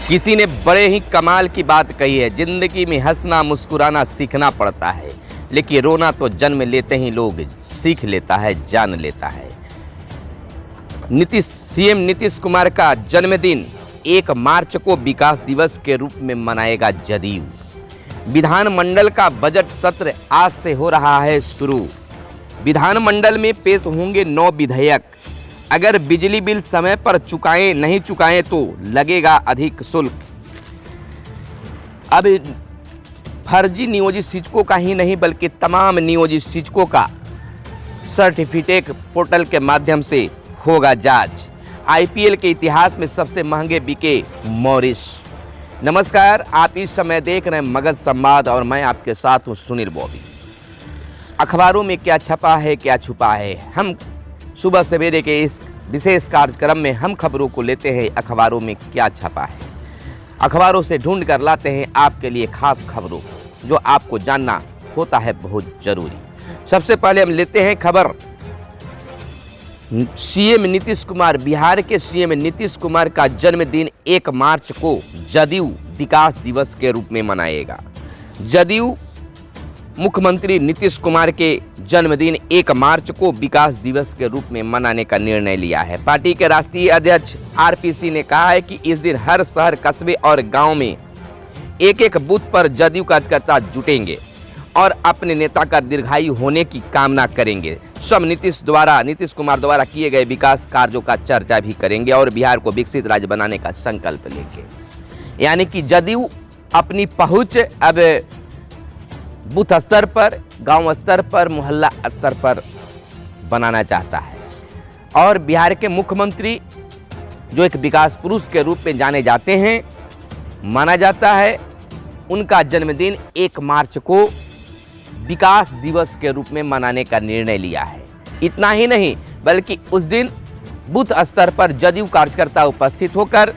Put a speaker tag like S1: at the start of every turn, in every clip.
S1: किसी ने बड़े ही कमाल की बात कही है, जिंदगी में हंसना मुस्कुराना सीखना पड़ता है, लेकिन रोना तो जन्म लेते ही लोग सीख लेता है, जान लेता है। सीएम नीतीश कुमार का जन्मदिन 1 मार्च को विकास दिवस के रूप में मनाएगा जदयू। विधानमंडल का बजट सत्र आज से हो रहा है शुरू। विधानमंडल में पेश होंगे 9 विधेयक। अगर बिजली बिल समय पर नहीं चुकाएं तो लगेगा अधिक शुल्क। अब फर्जी नियोजित शिक्षकों का ही नहीं बल्कि तमाम नियोजित शिक्षकों का सर्टिफिकेट पोर्टल के माध्यम से होगा जांच। आईपीएल के इतिहास में सबसे महंगे बिके मॉरिस। नमस्कार, आप इस समय देख रहे हैं मगध संवाद और मैं आपके साथ हूं सुनील बॉबी। अखबारों में क्या छपा है क्या छुपा है, हम सुबह सवेरे के इस विशेष कार्यक्रम में हम खबरों को लेते हैं अखबारों में क्या छपा है। अखबारों से ढूंढ कर लाते हैं आपके लिए खास खबरों जो आपको जानना होता है बहुत जरूरी। सबसे पहले हम लेते हैं खबर सीएम नीतीश कुमार। बिहार के सीएम नीतीश कुमार का जन्मदिन 1 मार्च को जदयू विकास दिवस के रूप में मनाएगा। जदयू मुख्यमंत्री नीतीश कुमार के जन्मदिन 1 मार्च को विकास दिवस के रूप में मनाने का निर्णय लिया है। पार्टी के राष्ट्रीय अध्यक्ष आरपीसी ने कहा है कि इस दिन हर शहर कस्बे और गांव में एक बूथ पर जदयू कार्यकर्ता जुटेंगे और अपने नेता का दीर्घायु होने की कामना करेंगे। सब नीतीश कुमार द्वारा किए गए विकास कार्यों का चर्चा भी करेंगे और बिहार को विकसित राज्य बनाने का संकल्प लेंगे। यानी कि जदयू अपनी पहुंच अब बूथ स्तर पर, गांव स्तर पर, मोहल्ला स्तर पर बनाना चाहता है। और बिहार के मुख्यमंत्री जो एक विकास पुरुष के रूप में जाने जाते हैं, माना जाता है, उनका जन्मदिन 1 मार्च को विकास दिवस के रूप में मनाने का निर्णय लिया है। इतना ही नहीं बल्कि उस दिन बूथ स्तर पर जदयू कार्यकर्ता उपस्थित होकर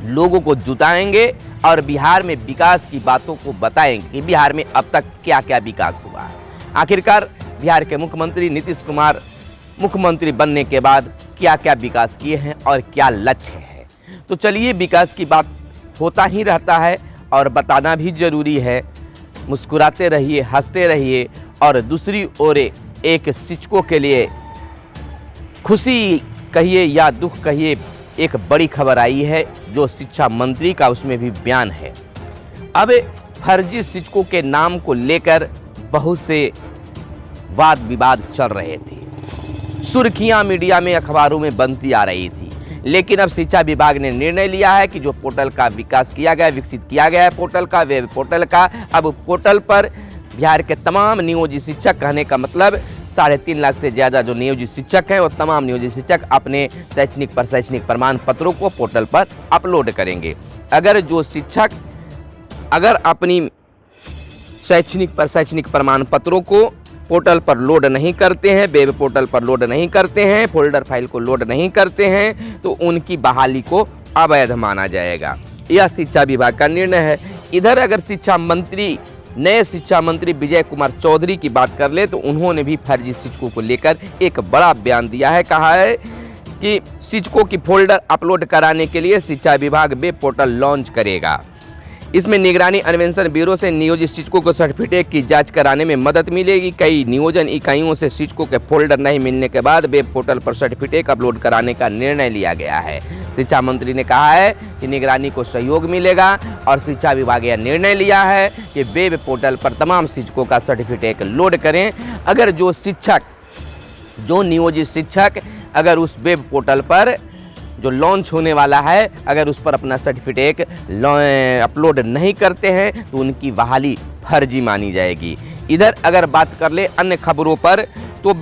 S1: लोगों को जुटाएंगे और बिहार में विकास की बातों को बताएंगे कि बिहार में अब तक क्या क्या विकास हुआ है। आखिरकार बिहार के मुख्यमंत्री नीतीश कुमार मुख्यमंत्री बनने के बाद क्या क्या विकास किए हैं और क्या लक्ष्य है। तो चलिए, विकास की बात होता ही रहता है और बताना भी जरूरी है। मुस्कुराते रहिए, हंसते रहिए। और दूसरी ओर एक शिक्षकों के लिए खुशी कहिए या दुख कहिए, एक बड़ी खबर आई है जो शिक्षा मंत्री का उसमें भी बयान है। अब फर्जी शिक्षकों के नाम को लेकर बहुत से वाद विवाद चल रहे थे, सुर्खियां मीडिया में अखबारों में बनती आ रही थी। लेकिन अब शिक्षा विभाग ने निर्णय लिया है कि जो पोर्टल का विकास किया गया, विकसित किया गया है पोर्टल का, वेब पोर्टल का, अब पोर्टल पर बिहार के तमाम नियोजित शिक्षक, कहने का मतलब 3.5 लाख से ज़्यादा जो नियोजित शिक्षक हैं, वो तमाम नियोजित शिक्षक अपने शैक्षणिक प्रमाण पत्रों को पोर्टल पर अपलोड करेंगे। अगर जो शिक्षक अपनी शैक्षणिक प्रमाण पत्रों को पोर्टल पर लोड नहीं करते हैं, वेब पोर्टल पर लोड नहीं करते हैं, फोल्डर फाइल को लोड नहीं करते हैं, तो उनकी बहाली को अवैध माना जाएगा। यह शिक्षा विभाग का निर्णय है। इधर अगर नए शिक्षा मंत्री विजय कुमार चौधरी की बात कर ले तो उन्होंने भी फर्जी शिक्षकों को लेकर एक बड़ा बयान दिया है। कहा है कि शिक्षकों की फोल्डर अपलोड कराने के लिए शिक्षा विभाग वेब पोर्टल लॉन्च करेगा। इसमें निगरानी अन्वेषण ब्यूरो से नियोजित शिक्षकों को सर्टिफिकेट की जांच कराने में मदद मिलेगी। कई नियोजन इकाइयों से शिक्षकों के फोल्डर नहीं मिलने के बाद वेब पोर्टल पर सर्टिफिकेट अपलोड कराने का निर्णय लिया गया है। शिक्षा मंत्री ने कहा है कि निगरानी को सहयोग मिलेगा और शिक्षा विभाग यह निर्णय लिया है कि वेब पोर्टल पर तमाम शिक्षकों का सर्टिफिकेट लोड करें। अगर जो नियोजित शिक्षक अगर उस वेब पोर्टल पर जो लॉन्च होने वाला है, अगर उस पर अपना सर्टिफिकेट अपलोड नहीं करते हैं तो उनकी बहाली फर्जी मानी जाएगी। इधर अगर बात कर ले अन्य खबरों पर तो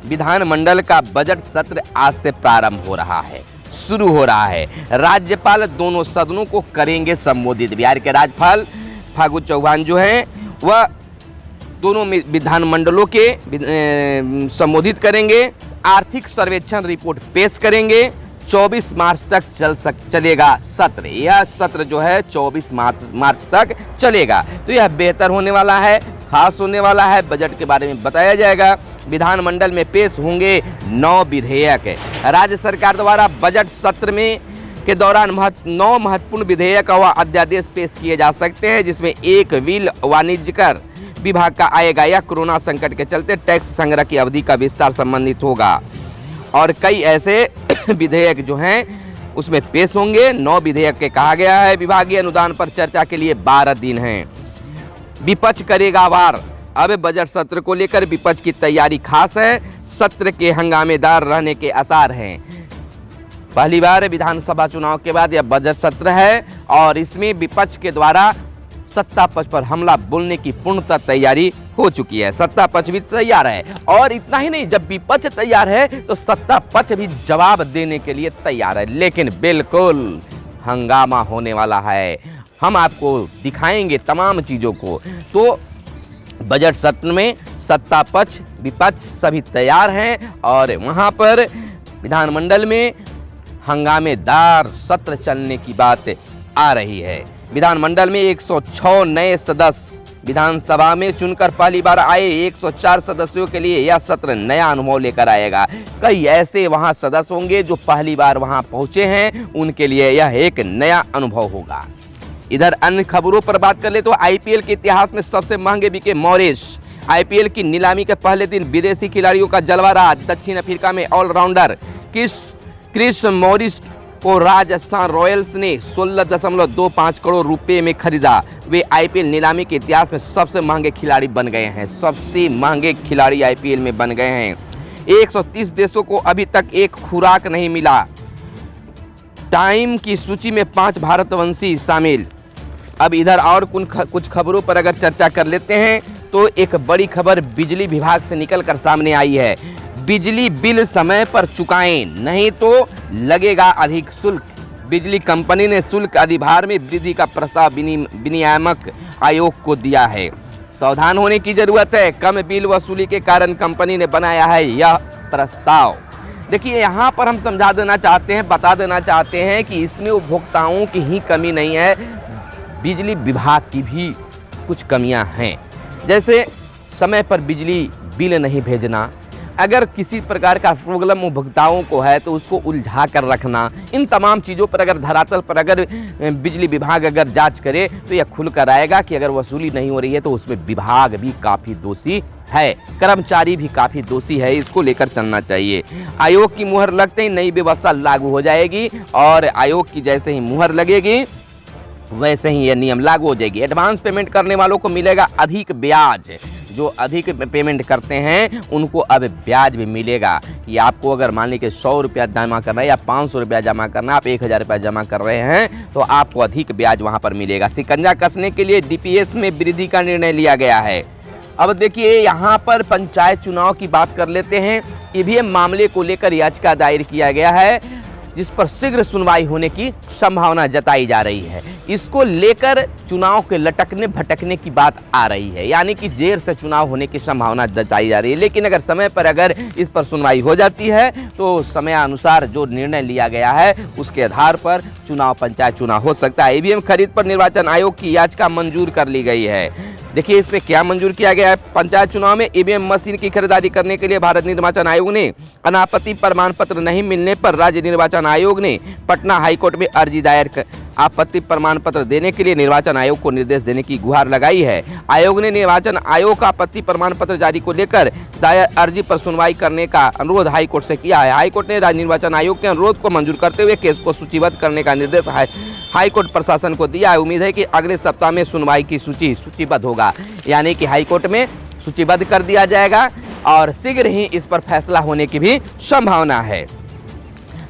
S1: विधानमंडल का बजट सत्र आज से प्रारंभ हो रहा है, शुरू हो रहा है। राज्यपाल दोनों सदनों को करेंगे संबोधित। बिहार के राज्यपाल फागू चौहान जो हैं वह दोनों विधानमंडलों के संबोधित करेंगे। आर्थिक सर्वेक्षण रिपोर्ट पेश करेंगे। 24 मार्च तक चलेगा सत्र। यह सत्र जो है 24 मार्च तक चलेगा। तो यह बेहतर होने वाला है, खास होने वाला है। बजट के बारे में बताया जाएगा। विधानमंडल में पेश होंगे 9 विधेयक। राज्य सरकार द्वारा बजट सत्र में के दौरान 9 महत्वपूर्ण विधेयक व अध्यादेश पेश किए जा सकते हैं, जिसमें एक बिल वाणिज्यकर विभाग का आएगा। यह कोरोना संकट के चलते टैक्स संग्रह की अवधि का विस्तार संबंधित होगा और कई ऐसे विधेयक जो हैं उसमें पेश होंगे। 9 विधेयक के कहा गया है। विभागीय अनुदान पर चर्चा के लिए 12 दिन हैं। विपक्ष करेगा वार। अब बजट सत्र को लेकर विपक्ष की तैयारी खास है। सत्र के हंगामेदार रहने के आसार हैं। पहली बार विधानसभा चुनाव के बाद यह बजट सत्र है और इसमें विपक्ष के द्वारा सत्ता पक्ष पर हमला बोलने की पूर्णतः तैयारी हो चुकी है। सत्ता पक्ष भी तैयार है और इतना ही नहीं, जब विपक्ष तैयार है तो सत्ता पक्ष भी जवाब देने के लिए तैयार है। लेकिन बिल्कुल हंगामा होने वाला है। हम आपको दिखाएंगे तमाम चीजों को। तो बजट सत्र में सत्ता पक्ष विपक्ष सभी तैयार हैं और वहां पर विधानमंडल में हंगामेदार सत्र चलने की बात आ रही है। विधानमंडल में 106 नए सदस्य विधानसभा में चुनकर पहली बार आए 104 सदस्यों के लिए यह सत्र नया अनुभव लेकर आएगा। कई ऐसे वहां सदस्य होंगे जो पहली बार वहां पहुंचे हैं, उनके लिए यह एक नया अनुभव होगा। इधर अन्य खबरों पर बात कर ले तो आईपीएल के इतिहास में सबसे महंगे बिके मॉरिस। आईपीएल की नीलामी के पहले दिन विदेशी खिलाड़ियों का जलवा रहा। दक्षिण अफ्रीका में ऑलराउंडर क्रिस मॉरिस को राजस्थान रॉयल्स ने 16.25 करोड़ रुपए में खरीदा। वे आईपीएल नीलामी के इतिहास में सबसे महंगे खिलाड़ी बन गए हैं। सबसे महंगे खिलाड़ी आईपीएल में बन गए हैं। 130 देशों को अभी तक एक खुराक नहीं मिला। टाइम की सूची में 5 भारतवंशी शामिल। अब इधर और कुछ खबरों पर अगर चर्चा कर लेते हैं तो एक बड़ी खबर बिजली विभाग से निकलकर सामने आई है। बिजली बिल समय पर चुकाएं, नहीं तो लगेगा अधिक शुल्क। बिजली कंपनी ने शुल्क अधिभार में वृद्धि का प्रस्ताव विनियामक आयोग को दिया है। सावधान होने की जरूरत है। कम बिल वसूली के कारण कंपनी ने बनाया है यह प्रस्ताव। देखिए, यहाँ पर हम समझा देना चाहते हैं, बता देना चाहते हैं कि इसमें उपभोक्ताओं की ही कमी नहीं है, बिजली विभाग की भी कुछ कमियां हैं। जैसे समय पर बिजली बिल नहीं भेजना, अगर किसी प्रकार का प्रॉब्लम उपभोक्ताओं को है तो उसको उलझा कर रखना, इन तमाम चीज़ों पर अगर धरातल पर अगर बिजली विभाग अगर जांच करे तो यह खुल कर आएगा कि अगर वसूली नहीं हो रही है तो उसमें विभाग भी काफ़ी दोषी है, कर्मचारी भी काफ़ी दोषी है। इसको लेकर चलना चाहिए। आयोग की मुहर लगते ही नई व्यवस्था लागू हो जाएगी और आयोग की जैसे ही मुहर लगेगी वैसे ही यह नियम लागू हो जाएगी। एडवांस पेमेंट करने वालों को मिलेगा अधिक ब्याज। जो अधिक पेमेंट करते हैं उनको अब ब्याज भी मिलेगा कि आपको अगर मान लीजिए 100 रुपया जमा करना है या 500 रुपया जमा करना है, आप 1000 रुपया जमा कर रहे हैं तो आपको अधिक ब्याज वहां पर मिलेगा। शिकंजा कसने के लिए डीपीएस में वृद्धि का निर्णय लिया गया है। अब देखिए, यहाँ पर पंचायत चुनाव की बात कर लेते हैं। ईवीएम मामले को लेकर याचिका दायर किया गया है जिस पर शीघ्र सुनवाई होने की संभावना जताई जा रही है। इसको लेकर चुनाव के लटकने भटकने की बात आ रही है, यानी कि देर से चुनाव होने की संभावना जताई जा रही है। लेकिन अगर समय पर अगर इस पर सुनवाई हो जाती है तो समयानुसार जो निर्णय लिया गया है उसके आधार पर पंचायत चुनाव हो सकता है। ईवीएम खरीद पर निर्वाचन आयोग की याचिका मंजूर कर ली गई है। देखिए, इसमें क्या मंजूर किया गया है। पंचायत चुनाव में ईवीएम मशीन की खरीदारी करने के लिए भारत निर्वाचन आयोग ने अनापत्ति प्रमाण पत्र नहीं मिलने पर राज्य निर्वाचन आयोग ने पटना हाईकोर्ट में अर्जी दायर आपत्ति प्रमाण पत्र देने के लिए निर्वाचन आयोग को निर्देश देने की गुहार लगाई है। आयोग ने निर्वाचन आयोग का आपत्ति प्रमाण पत्र जारी को लेकर दायर अर्जी पर सुनवाई करने का अनुरोध हाईकोर्ट से किया है। हाईकोर्ट ने राज्य निर्वाचन आयोग के अनुरोध को मंजूर करते हुए केस को सूचीबद्ध करने का निर्देश हाईकोर्ट प्रशासन को दिया है। उम्मीद है कि अगले सप्ताह में सुनवाई की सूचीबद्ध होगा, यानी कि हाईकोर्ट में सूचीबद्ध कर दिया जाएगा और शीघ्र ही इस पर फैसला होने की भी संभावना है।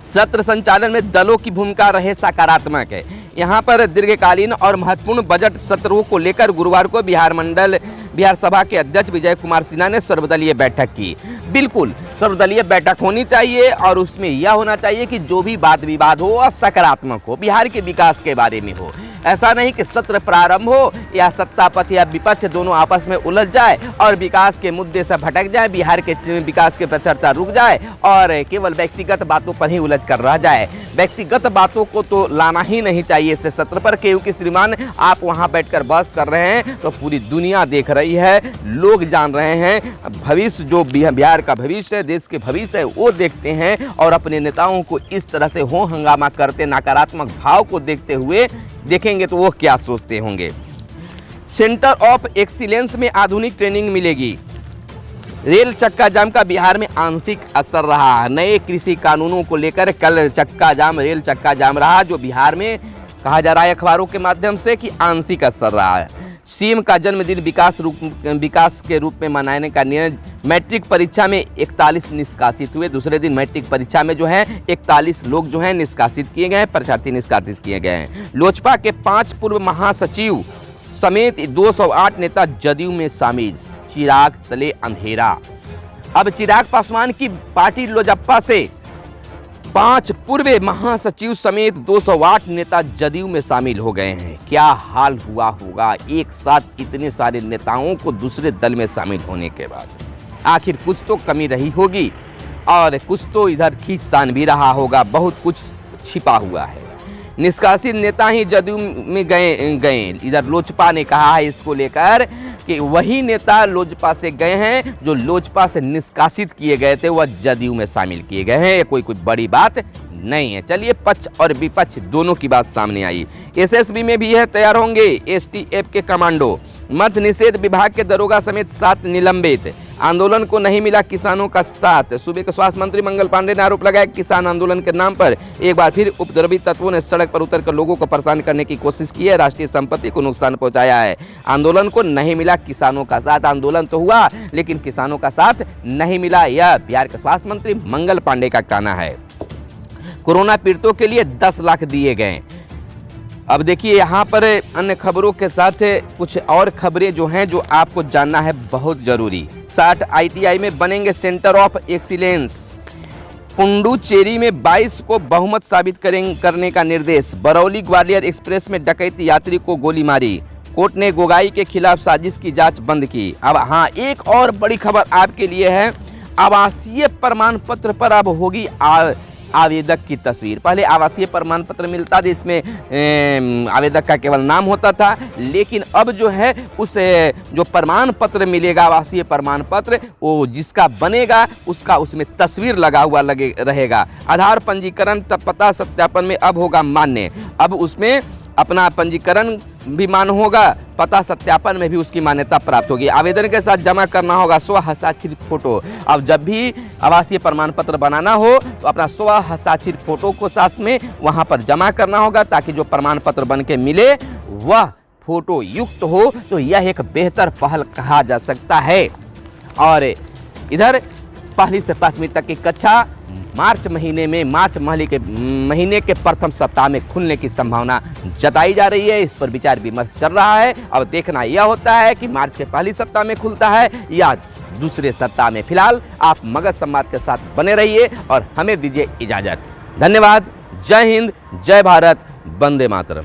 S1: सत्र संचालन में दलों की भूमिका रहे सकारात्मक है। यहाँ पर दीर्घकालीन और महत्वपूर्ण बजट सत्रों को लेकर गुरुवार को बिहार सभा के अध्यक्ष विजय कुमार सिन्हा ने सर्वदलीय बैठक की। बिल्कुल सर्वदलीय बैठक होनी चाहिए और उसमें यह होना चाहिए कि जो भी वाद विवाद हो और सकारात्मक हो, बिहार के विकास के बारे में हो। ऐसा नहीं कि सत्र प्रारंभ हो या सत्ता पक्ष या विपक्ष दोनों आपस में उलझ जाए और विकास के मुद्दे से भटक जाए, बिहार के विकास के पर चर्चा रुक जाए और केवल व्यक्तिगत बातों पर ही उलझ कर रह जाए। व्यक्तिगत बातों को तो लाना ही नहीं चाहिए इस सत्र पर, क्योंकि श्रीमान आप वहां बैठकर बहस कर रहे हैं तो पूरी दुनिया देख रही है, लोग जान रहे हैं, भविष्य जो बिहार का भविष्य है, देश के भविष्य है, वो देखते हैं और अपने नेताओं को इस तरह से हो हंगामा करते नकारात्मक भाव को देखते हुए देखेंगे तो वो क्या सोचते होंगे। सेंटर ऑफ एक्सीलेंस में आधुनिक ट्रेनिंग मिलेगी। रेल चक्का जाम का बिहार में आंशिक असर रहा। नए कृषि कानूनों को लेकर कल रेल चक्का जाम रहा, जो बिहार में कहा जा रहा है अखबारों के माध्यम से कि आंशिक असर रहा है। सीएम का जन्मदिन विकास के रूप में मनाने का निर्णय। मैट्रिक परीक्षा में 41 निष्कासित हुए। दूसरे दिन मैट्रिक परीक्षा में जो है 41 लोग जो है निष्कासित किए गए हैं, परीक्षार्थी निष्कासित किए गए हैं। लोजपा के 5 पूर्व महासचिव समेत 208 नेता जदयू में शामिल। चिराग तले अंधेरा। अब चिराग पासवान की पार्टी लोजपा से 5 पूर्व महासचिव समेत 208 नेता जदयू में शामिल हो गए हैं। क्या हाल हुआ होगा एक साथ इतने सारे नेताओं को दूसरे दल में शामिल होने के बाद। आखिर कुछ तो कमी रही होगी और कुछ तो इधर खींचतान भी रहा होगा, बहुत कुछ छिपा हुआ है। निष्कासित नेता ही जदयू में गए। इधर लोजपा ने कहा है इसको लेकर कि वही नेता लोजपा से गए हैं जो लोजपा से निष्कासित किए गए थे, वह जदयू में शामिल किए गए हैं। ये कोई बड़ी बात नहीं है। चलिए पक्ष और विपक्ष दोनों की बात सामने आई। एसएसबी में भी है तैयार होंगे एसटीएफ के कमांडो। मद्य निषेध विभाग के दरोगा समेत 7 निलंबित। आंदोलन को नहीं मिला किसानों का साथ। सूबे के स्वास्थ्य मंत्री मंगल पांडे ने आरोप लगाया किसान आंदोलन के नाम पर एक बार फिर उपद्रवी तत्वों ने सड़क पर उतरकर लोगों को परेशान करने की कोशिश की है, राष्ट्रीय संपत्ति को नुकसान पहुंचाया है। आंदोलन को नहीं मिला किसानों का साथ। आंदोलन तो हुआ लेकिन किसानों का साथ नहीं मिला, यह बिहार के स्वास्थ्य मंत्री मंगल पांडे का कहना है। कोरोना पीड़ितों के लिए 10 लाख दिए गए। अब देखिए यहाँ पर अन्य खबरों के साथ कुछ और खबरें जो हैं जो आपको जानना है बहुत जरूरी। 60 आईटीआई में बनेंगे सेंटर ऑफ एक्सीलेंस। पुडुचेरी में 22 को बहुमत साबित करने का निर्देश। बरौली ग्वालियर एक्सप्रेस में डकैती यात्री को गोली मारी। कोर्ट ने गोगाई के खिलाफ साजिश की जांच बंद की। अब हाँ, एक और बड़ी खबर आपके लिए है। आवासीय प्रमाण पत्र पर अब होगी आवेदक की तस्वीर। पहले आवासीय प्रमाण पत्र मिलता था, इसमें आवेदक का केवल नाम होता था, लेकिन अब जो है उस जो प्रमाण पत्र मिलेगा आवासीय प्रमाण पत्र, वो जिसका बनेगा उसका उसमें तस्वीर लगा हुआ रहेगा। आधार पंजीकरण तब पता सत्यापन में अब होगा मान्य। अब उसमें अपना पंजीकरण भी मान्य होगा, पता सत्यापन में भी उसकी मान्यता प्राप्त होगी। आवेदन के साथ जमा करना होगा स्व हस्ताक्षरित फोटो। अब जब भी आवासीय प्रमाण पत्र बनाना हो तो अपना स्व हस्ताक्षरित फोटो को साथ में वहां पर जमा करना होगा, ताकि जो प्रमाण पत्र बन के मिले वह फोटो युक्त हो। तो यह एक बेहतर पहल कहा जा सकता है। और इधर पहली से 5वीं तक की कक्षा मार्च महीने के प्रथम सप्ताह में खुलने की संभावना जताई जा रही है। इस पर विचार विमर्श चल रहा है। अब देखना यह होता है कि मार्च के पहली सप्ताह में खुलता है या दूसरे सप्ताह में। फिलहाल आप मगध संवाद के साथ बने रहिए और हमें दीजिए इजाजत। धन्यवाद। जय हिंद, जय भारत, वंदे मातरम।